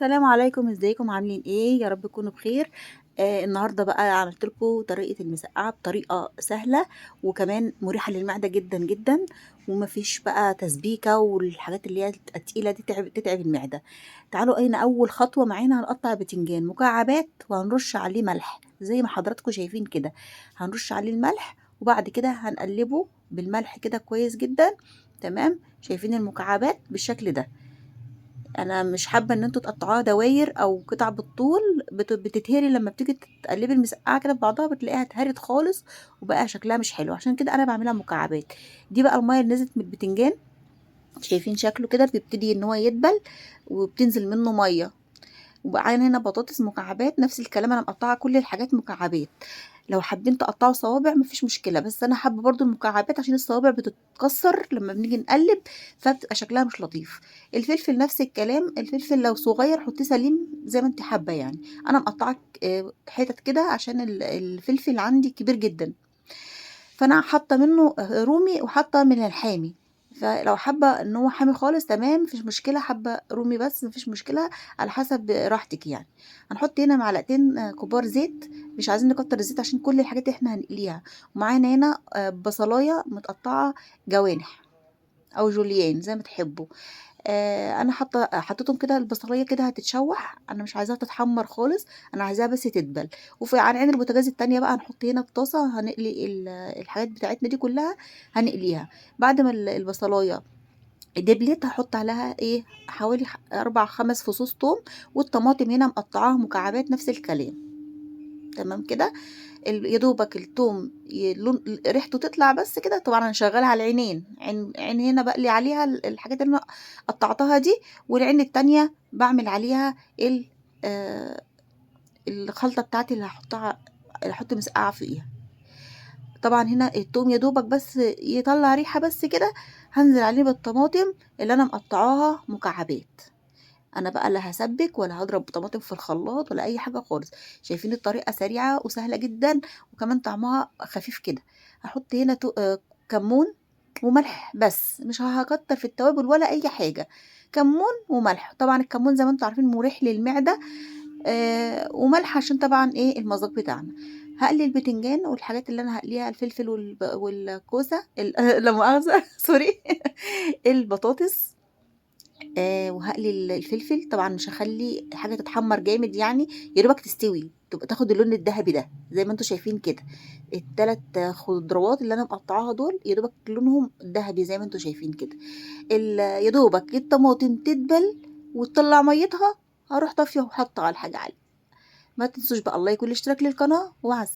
السلام عليكم، ازيكم عاملين ايه؟ يا رب تكونوا بخير. النهارده بقى عملت لكم طريقه المسقعه بطريقه سهله وكمان مريحه للمعده جدا جدا، ومفيش بقى تسبيكه والحاجات اللي هي التقيله دي تتعب المعده. تعالوا اين اول خطوه معانا، هنقطع بتنجان مكعبات وهنرش عليه ملح زي ما حضراتكم شايفين كده. هنرش عليه الملح وبعد كده هنقلبه بالملح كده كويس جدا. تمام، شايفين المكعبات بالشكل ده. انا مش حابه ان انتوا تقطعوها دواير او قطع بالطول، بتتهري لما بتيجي تقلبي المسقعه كده في بعضها بتلاقيها اتهرت خالص وبقى شكلها مش حلو، عشان كده انا بعملها مكعبات. دي بقى الميه اللي نزلت من البتنجان، شايفين شكله كده بيبتدي ان هو يدبل وبتنزل منه ميه. وبعدين هنا بطاطس مكعبات نفس الكلام، انا مقطعه كل الحاجات مكعبات. لو حابين تقطعوا صوابع مفيش مشكله، بس انا حابه برضو المكعبات عشان الصوابع بتتكسر لما بنيجي نقلب فبتبقى شكلها مش لطيف. الفلفل نفس الكلام، الفلفل لو صغير حطيه سليم زي ما انت حابه يعني. انا مقطعه حتت كده عشان الفلفل عندي كبير جدا، فانا حاطه منه رومي وحاطه من الحامي. فلو حابه ان هو حامي خالص تمام مفيش مشكله، حابه رومي بس مفيش مشكله، على حسب راحتك يعني. هنحط هنا معلقتين كبار زيت، مش عايزين نكتر الزيت عشان كل الحاجات اللي احنا هنقليها. ومعانا هنا بصلايه متقطعه جوانح او جوليان زي ما تحبوا. انا حطيتهم كده، البصليه كده هتتشوح، انا مش عايزاها تتحمر خالص، انا عايزاها بس تدبل. وفي على عين البوتاجاز التانية بقى هنحط هنا في طاسه هنقلي الحاجات بتاعتنا دي كلها، هنقليها. بعد ما البصلايه دبلت هحط عليها ايه، حوالي 4 5 فصوص توم. والطماطم هنا مقطعاها مكعبات نفس الكلام. تمام كده. يا دوبك التوم ريحته تطلع بس كده. طبعا انا شغاله على العينين، عين هنا بقلي عليها الحاجات اللي انا قطعتها دي، والعين التانية بعمل عليها آه الخلطه بتاعتي اللي اللي هحط مسقعه فيها. طبعا هنا التوم يا دوبك بس يطلع ريحه بس كده، هنزل عليه بالطماطم اللي انا مقطعاها مكعبات. انا بقى لا هسبك ولا هضرب طماطم في الخلاط ولا اي حاجه خالص. شايفين الطريقه سريعه وسهله جدا وكمان طعمها خفيف كده. هحط هنا كمون وملح بس، مش هكتر في التوابل ولا اي حاجه. كمون وملح، طبعا الكمون زي ما انتم عارفين مريح للمعده. وملح عشان طبعا ايه المذاق بتاعنا. هقلي البتنجان والحاجات اللي انا هقليها، الفلفل والكوسه لا مؤاخذه سوري البطاطس. وهقلي الفلفل، طبعا مش هخلي حاجه تتحمر جامد يعني، يا دوبك تستوي تبقى تاخد اللون الذهبي ده زي ما انتم شايفين كده. الثلاث خضروات اللي انا مقطعاها دول يا دوبك لونهم ذهبي زي ما انتم شايفين كده. يا دوبك الطماطم تدبل وتطلع ميتها، هروح طافيه وحاطه على الحاجه عليه. ما تنسوش بقى الله يكون الاشتراك للقناه، ومع